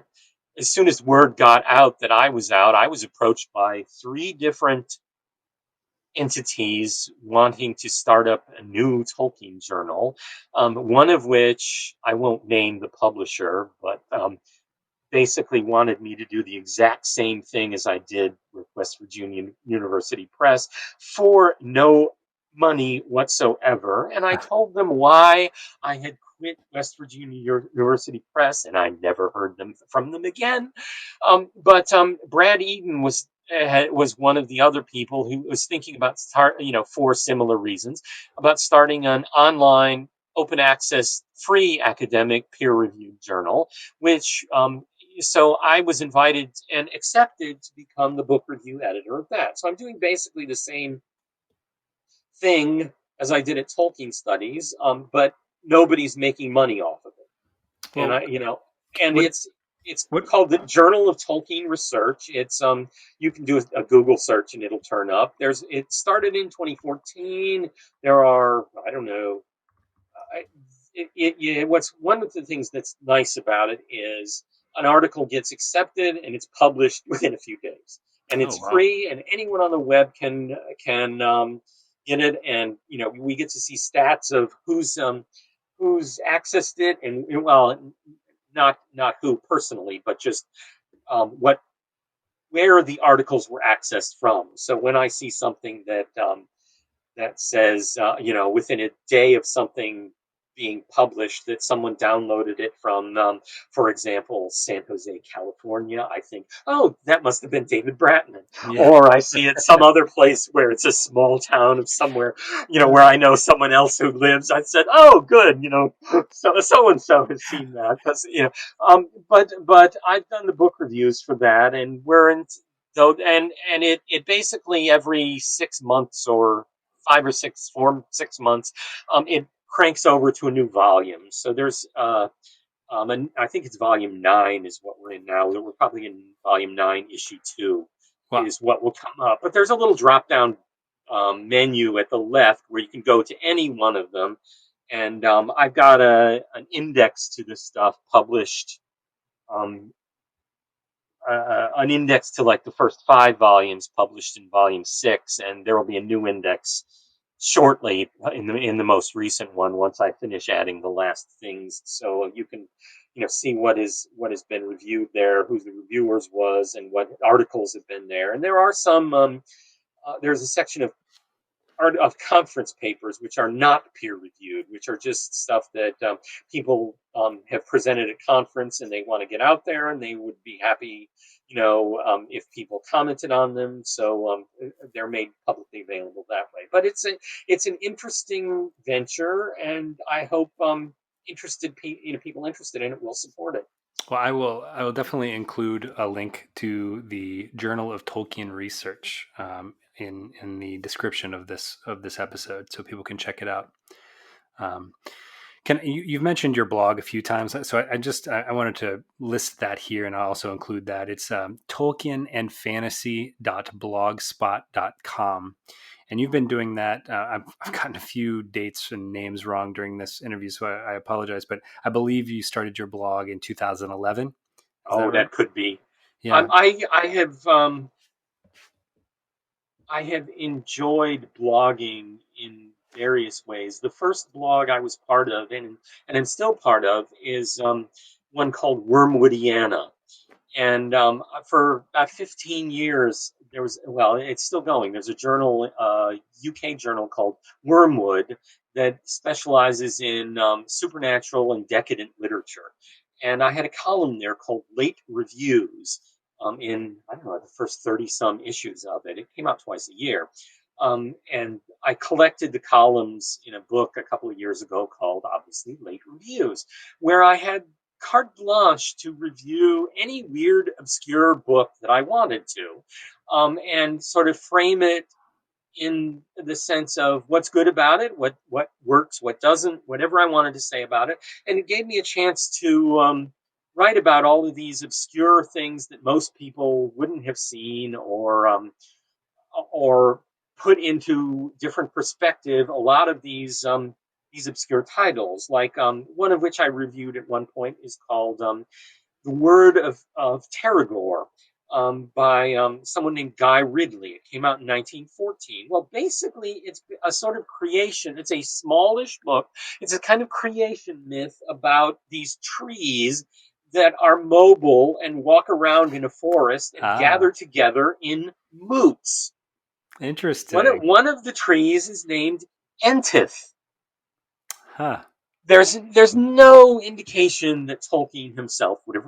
as soon as word got out that I was out, I was approached by 3 different entities wanting to start up a new Tolkien journal. One of which I won't name the publisher, but basically wanted me to do the exact same thing as I did with West Virginia University Press for no money whatsoever. And I told them why I had quit West Virginia University Press, and I never heard from them again. But Brad Eden was one of the other people who was thinking about for similar reasons, about starting an online open access, free academic peer-reviewed journal, which so I was invited and accepted to become the book review editor of that. So I'm doing basically the same thing as I did at Tolkien Studies, but nobody's making money off of it. And Well, and what it's what? called the Journal of Tolkien Research. It's you can do a Google search and it'll turn up. It started in 2014. There are, I don't know, what's one of the things that's nice about it is an article gets accepted and it's published within a few days, and Oh it's wow. free, and anyone on the web can get it, and we get to see stats of who's accessed it, and well, not who personally, but just what where the articles were accessed from. So when I see something that says, within a day of something being published, that someone downloaded it from, for example, San Jose, California, I think, oh, that must have been David Bratton. Yeah. Or I see it some other place where it's a small town of somewhere, where I know someone else who lives. I said, oh, good, so and so has seen that, because but I've done the book reviews for that, and we're in. So and it basically every 6 months or 5 or 6 months, it cranks over to a new volume. So there's, and I think it's volume 9 is what we're in now. We're probably in volume 9, issue 2 Well, is what will come up. But there's a little drop down menu at the left where you can go to any one of them. And I've got an index to this stuff published, um, an index to like the first 5 volumes published in volume 6, and there will be a new index shortly in the most recent one once I finish adding the last things, so you can see what has been reviewed there, who the reviewers was, and what articles have been there. And there are some there's a section of conference papers which are not peer reviewed, which are just stuff that people have presented at conference, and they want to get out there, and they would be happy, if people commented on them. So they're made publicly available that way. But it's an interesting venture, and I hope people interested in it will support it. well, I will definitely include a link to the Journal of Tolkien Research in the description of this episode, so people can check it out. Um, you've mentioned your blog a few times, so I wanted to list that here, and I'll also include that. It's tolkienandfantasy.blogspot.com. And you've been doing that. I've gotten a few dates and names wrong during this interview, so I apologize. But I believe you started your blog in 2011. Is that Oh, right? that could be. Yeah. I have enjoyed blogging in various ways. The first blog I was part of, and I'm still part of, is one called Wormwoodiana. And for about 15 years, there was, well, it's still going. There's a journal, UK journal called Wormwood, that specializes in supernatural and decadent literature. And I had a column there called Late Reviews, in, I don't know, the first 30 some issues of it. It came out twice a year. And I collected the columns in a book a couple of years ago called, obviously, Late Reviews, where I had carte blanche to review any weird, obscure book that I wanted to, and sort of frame it in the sense of what's good about it, what works, what doesn't, whatever I wanted to say about it. And it gave me a chance to write about all of these obscure things that most people wouldn't have seen, or put into different perspective a lot of these obscure titles. Like one of which I reviewed at one point is called "The Word of Terragor." By someone named Guy Ridley. It came out in 1914. Well, basically, it's a sort of creation. It's a smallish book. It's a kind of creation myth about these trees that are mobile and walk around in a forest and Ah, gather together in moots. One of, interesting. one of the trees is named Entith. Huh. There's no indication that Tolkien himself would have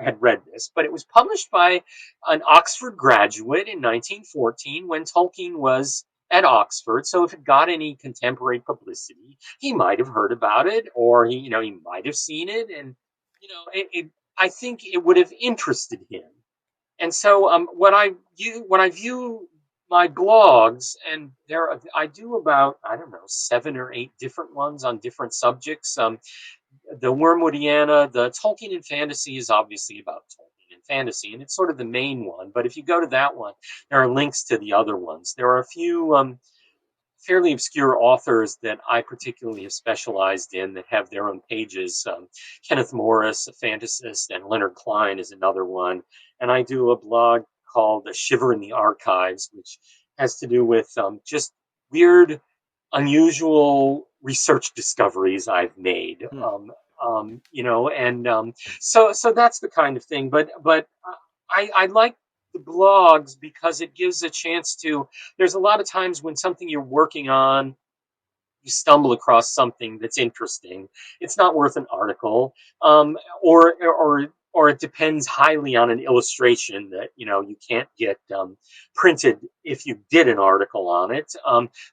had read this, but it was published by an Oxford graduate in 1914 when Tolkien was at Oxford, so if it got any contemporary publicity, he might have heard about it, or he might have seen it, and I think it would have interested him. And so when I view my blogs, and I do about, I don't know, 7 or 8 different ones on different subjects. The Wormwoodiana, the Tolkien and fantasy is obviously about Tolkien and fantasy, and it's sort of the main one. But if you go to that one, there are links to the other ones. There are a few fairly obscure authors that I particularly have specialized in that have their own pages. Kenneth Morris, a fantasist, and Leonard Klein is another one. And I do a blog called A Shiver in the Archives, which has to do with just weird, unusual research discoveries I've made. Hmm. And so that's the kind of thing. But I like the blogs because it gives a chance to. There's a lot of times when something you're working on, you stumble across something that's interesting. It's not worth an article, or it depends highly on an illustration that you can't get printed if you did an article on it.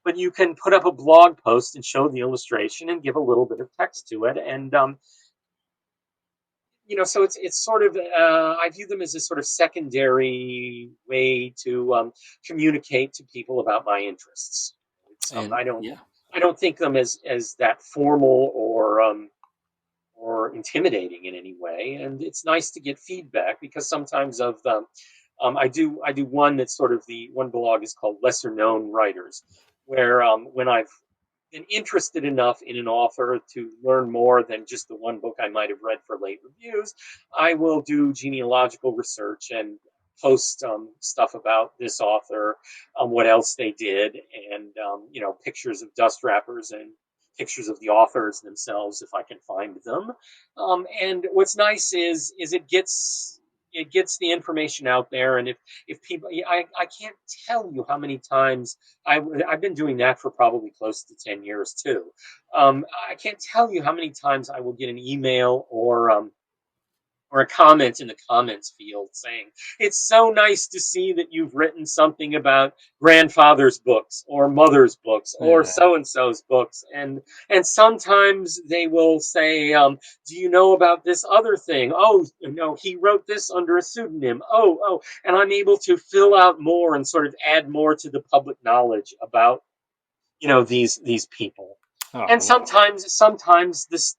But you can put up a blog post and show the illustration and give a little bit of text to it, and so it's sort of I view them as a sort of secondary way to communicate to people about my interests. It's And yeah. I don't think them as that formal or intimidating in any way, and it's nice to get feedback because sometimes of them. I do one that's sort of the one blog is called Lesser Known Writers, where when I've been interested enough in an author to learn more than just the one book I might have read for late reviews, I will do genealogical research and post stuff about this author, what else they did, and pictures of dust wrappers and pictures of the authors themselves if I can find them. And what's nice is it gets the information out there, and if people, I can't tell you how many times I've been doing that for probably close to 10 years too. I can't tell you how many times I will get an email or a comment in the comments field saying, "It's so nice to see that you've written something about grandfather's books or mother's books or Yeah. so and so's books." And sometimes they will say, "Do you know about this other thing? Oh, he wrote this under a pseudonym. Oh," and I'm able to fill out more and sort of add more to the public knowledge about these people. And Oh, sometimes this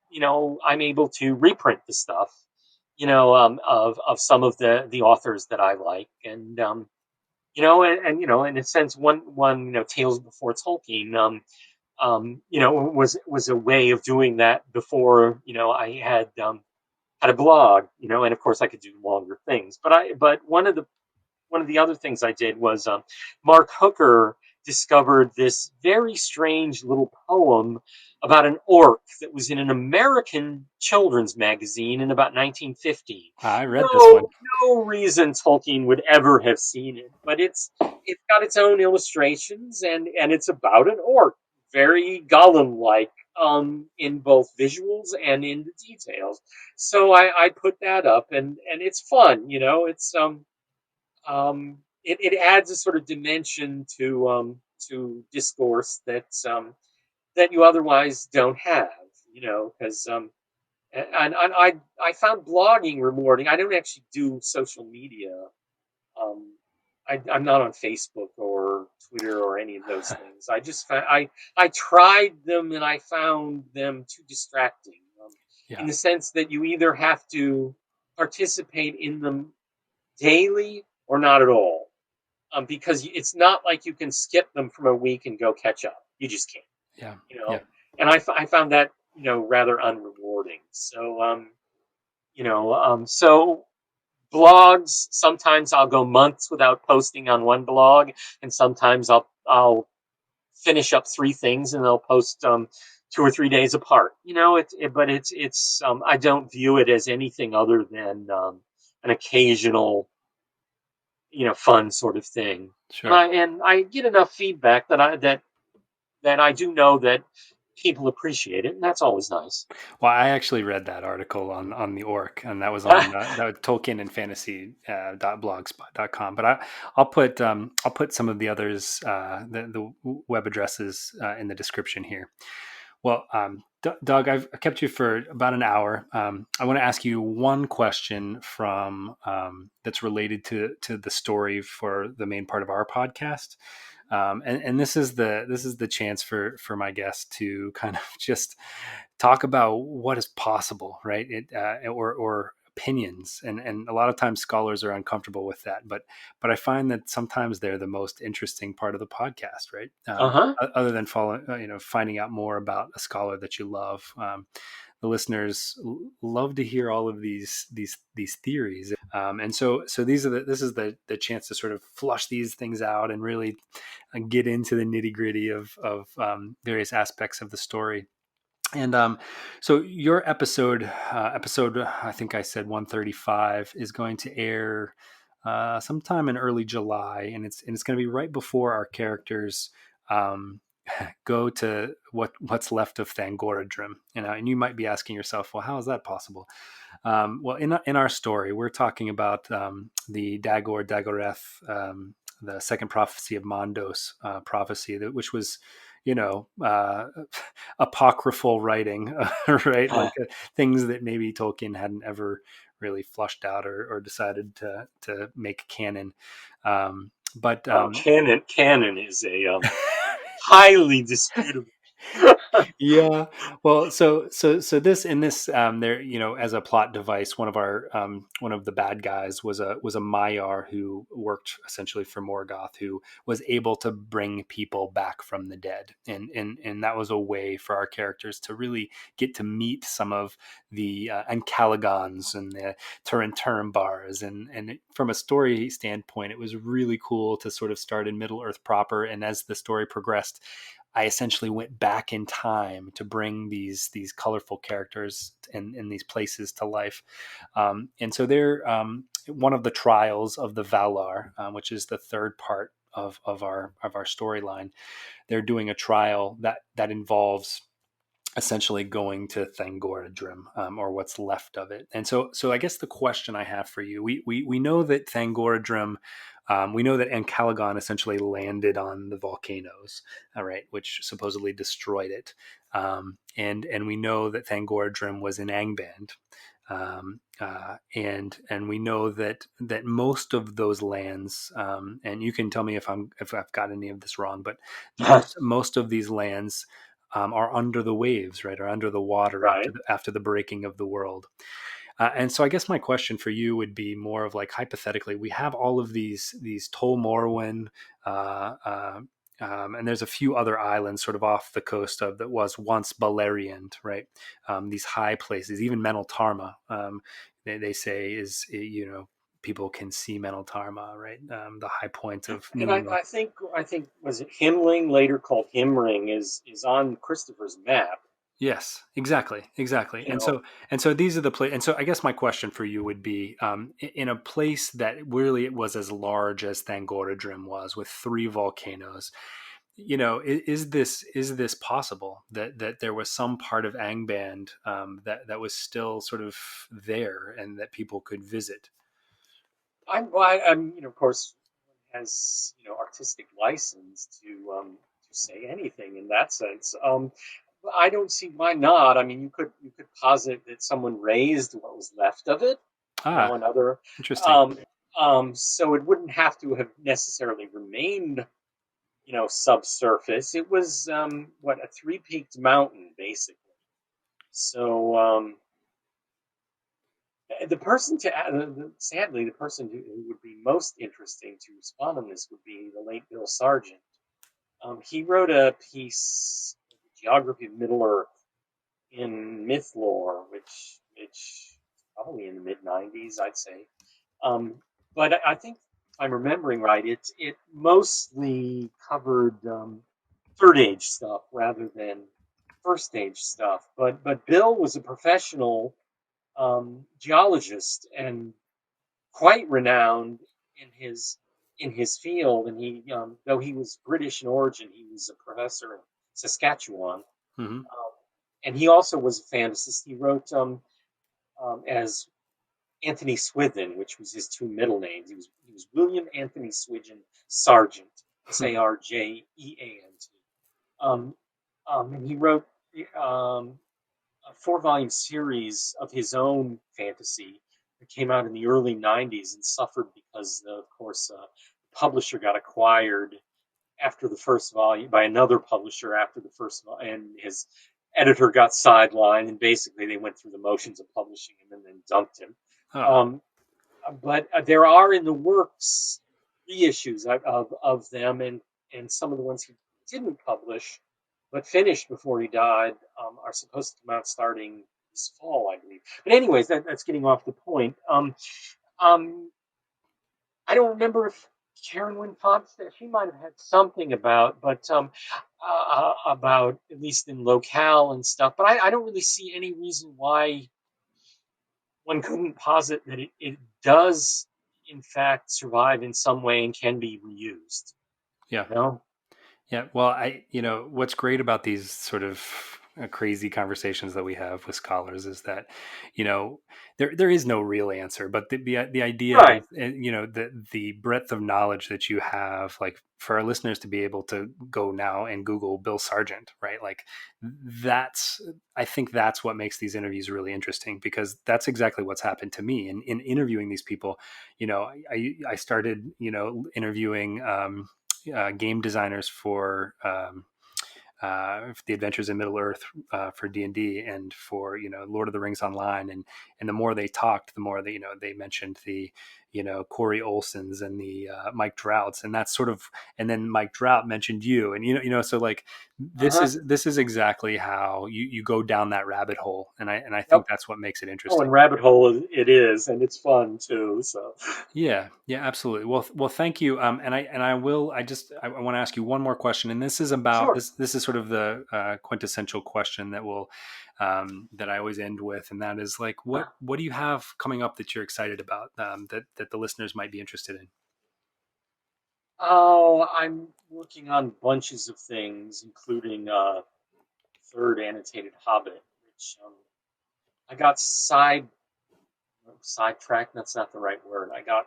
I'm able to reprint the stuff of some of the authors that I like, and in a sense, one Tales Before Tolkien, was a way of doing that before I had a blog, and of course I could do longer things, but one of the other things I did was Mark Hooker discovered this very strange little poem about an orc that was in an American children's magazine in about 1950. I read this No, one. no reason Tolkien would ever have seen it, but it's got its own illustrations, and it's about an orc, very Gollum-like in both visuals and in the details. So I put that up, and it's fun, it's it adds a sort of dimension to discourse that you otherwise don't have, because and I found blogging rewarding. I don't actually do social media. Um, I'm not on Facebook or Twitter or any of those things. I just I tried them and I found them too distracting. In Yeah. the sense that you either have to participate in them daily or not at all, because it's not like you can skip them from a week and go catch up. You just can't, Yeah. you Yeah. know. And I found that rather unrewarding. So so blogs. Sometimes I'll go months without posting on one blog, and sometimes I'll finish up 3 things and they'll post 2 or 3 days apart. But it's I don't view it as anything other than an occasional fun sort of thing. And Sure. I get enough feedback that I do know that people appreciate it, and that's always nice. Well, I actually read that article on the Orc, and that was on that was Tolkien and Fantasy .blogspot.com. But I'll put some of the others the web addresses in the description here. Well, Doug, I've kept you for about an hour. I want to ask you one question from that's related to the story for the main part of our podcast. And this is the chance for my guest to kind of just talk about what is possible, right? Or opinions, and a lot of times scholars are uncomfortable with that, but I find that sometimes they're the most interesting part of the podcast, right? Uh-huh. Other than following, finding out more about a scholar that you love. The listeners love to hear all of these theories, and so this is the chance to sort of flush these things out and really get into the nitty gritty of various aspects of the story. And so your episode, I think I said 135, is going to air sometime in early July, and it's going to be right before our characters um, go to what's left of Thangorodrim. And you might be asking yourself, well, how is that possible? Well, in our story, we're talking about the Dagoreth, the second prophecy of Mondos prophecy, which was, apocryphal writing, right? Like things that maybe Tolkien hadn't ever really flushed out or decided to make canon. But Canon is a highly disputable. Yeah, well, so this in this there, as a plot device, one of the bad guys was a Maiar who worked essentially for Morgoth, who was able to bring people back from the dead, and that was a way for our characters to really get to meet some of the Ancalagons and the Turin and from a story standpoint, it was really cool to sort of start in Middle Earth proper, and as the story progressed, I essentially went back in time to bring these colorful characters in these places to life. And so they're one of the trials of the Valar, which is the third part of our storyline. They're doing a trial that involves essentially going to Thangorodrim, or what's left of it. And so I guess the question I have for you, we know that Thangorodrim, we know that Ancalagon essentially landed on the volcanoes, all right, which supposedly destroyed it. And we know that Thangorodrim was in Angband. And we know that most of those lands, and you can tell me if I've got any of this wrong, but most of these lands are under the waves, right? Are under the water Right. after the breaking of the world. And so I guess my question for you would be more of like, hypothetically, we have all of these Tol Morwen, uh, uh, and there's a few other islands sort of off the coast of that was once Beleriand, right? These high places, even Meneltarma, they say is, people can see Meneltarma, right? The high point of And Numenor. I think was it Himling, later called Himring, is on Christopher's map. Yes, exactly. You And know, so these are the place. And so I guess my question for you would be, in a place that really it was as large as Thangorodrim was, with three volcanoes. Is this possible that there was some part of Angband that was still sort of there and that people could visit? I'm of course has artistic license to say anything in that sense. But I don't see why not. I mean, you could posit that someone raised what was left of it, Ah, another, interesting. um, so it wouldn't have to have necessarily remained subsurface. It was what, a three-peaked mountain basically. So the person to sadly, the person who would be most interesting to respond on this would be the late Bill Sargent. He wrote a piece, Geography of Middle Earth, in Mythlore, which probably in the mid '90s, I'd say. Um, but I think if I'm remembering right, it mostly covered third age stuff rather than first age stuff. But Bill was a professional geologist and quite renowned in his field. And he, though he was British in origin, he was a professor in Saskatchewan. Hmm. And he also was a fantasist. He wrote as Anthony Swithin, which was his two middle names. He was William Anthony Swithin Sargent, Sarjent. Um, and he wrote um, a four-volume series of his own fantasy that came out in the early '90s and suffered because, of course, the publisher got acquired after the first volume by another publisher after the first volume, and his editor got sidelined, and basically they went through the motions of publishing him and then dumped him. Oh, Um, but there are in the works reissues of them, and some of the ones he didn't publish but finished before he died are supposed to come out starting this fall, I believe. But anyways, that's getting off the point. Um, I don't remember if Karen Wynn Fox, she might have had something about at least in locale and stuff. But I don't really see any reason why one couldn't posit that it does in fact survive in some way and can be reused. yeah. You know? Yeah, well, what's great about these sort of crazy conversations that we have with scholars is that, there is no real answer, but the idea Right. is, the breadth of knowledge that you have, like for our listeners to be able to go now and Google Bill Sargent, right? Like that's, I think that's what makes these interviews really interesting, because that's exactly what's happened to me in interviewing these people. I started, interviewing, game designers for the Adventures in Middle Earth, for D&D, and for Lord of the Rings Online, and the more they talked, the more they mentioned the Corey Olsons and the Mike Droughts, and that's sort of, and then Mike Drought mentioned you, and so like this Uh-huh. is exactly how you go down that rabbit hole, and I think Yep. that's what makes it Oh, interesting. and rabbit hole it is, and it's fun too. So Yeah, yeah, absolutely. Well, thank you. And I will. I want to ask you one more question, and this is about sure. this. This is sort of the quintessential question that I always end with, and that is like, what do you have coming up that you're excited about, that the listeners might be interested in? Oh, I'm working on bunches of things, including third annotated Hobbit, which I got sidetracked. That's not the right word. I got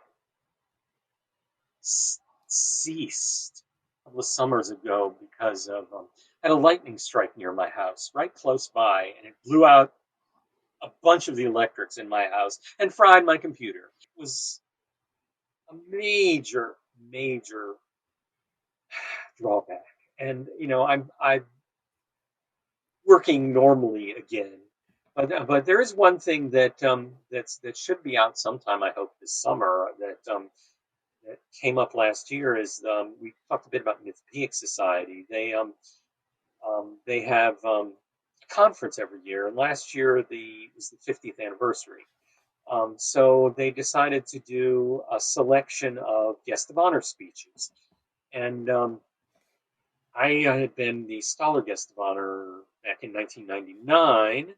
ceased a couple of summers ago because of I had a lightning strike near my house, right close by, and it blew out a bunch of the electrics in my house and fried my computer. It was a major, major drawback, and I'm working normally again. But there is one thing that should be out sometime. I hope this summer that came up last year is we talked a bit about Mythopoeic Society. They have a conference every year, and last year was the 50th anniversary. So they decided to do a selection of guest of honor speeches, and I had been the scholar guest of honor back in 1999,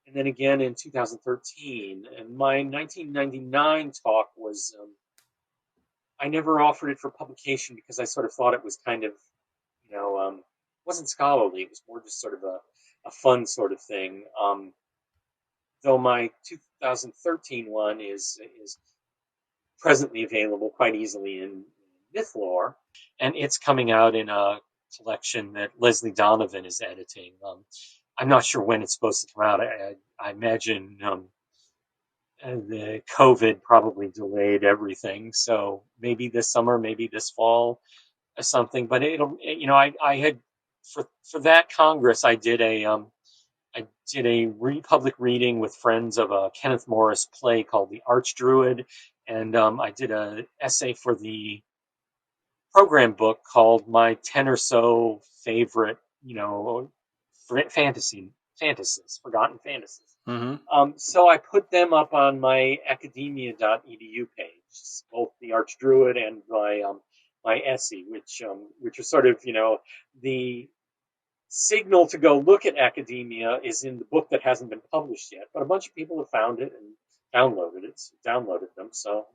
and then again in 2013. And my 1999 talk was I never offered it for publication because I sort of thought it was kind of, wasn't scholarly. It was more just sort of a fun sort of thing. Though my 2013 one is presently available quite easily in Mythlore, and it's coming out in a collection that Leslie Donovan is editing. I'm not sure when it's supposed to come out. I imagine the COVID probably delayed everything, so maybe this summer, maybe this fall, or something. But I had for that Congress, I did a public reading with friends of a Kenneth Morris play called The Archdruid, and I did an essay for the program book called My 10 or So Favorite, fantasy fantasies, forgotten fantasies. Hmm. So I put them up on my Academia.edu page, both the Archdruid and my essay, which are sort of the signal to go look at Academia is in the book that hasn't been published yet, but a bunch of people have found it and downloaded them. So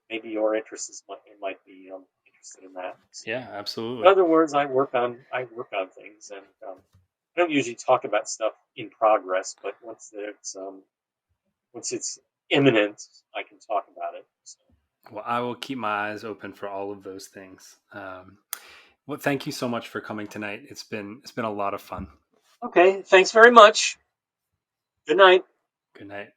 maybe your interest might be interested in that. So, Yeah, in absolutely. other words, I work on things, and I don't usually talk about stuff in progress, but once it's imminent, I can talk about it. So. Well, I will keep my eyes open for all of those things. Well, thank you so much for coming tonight. It's been a lot of fun. Okay, thanks very much. Good night. Good night.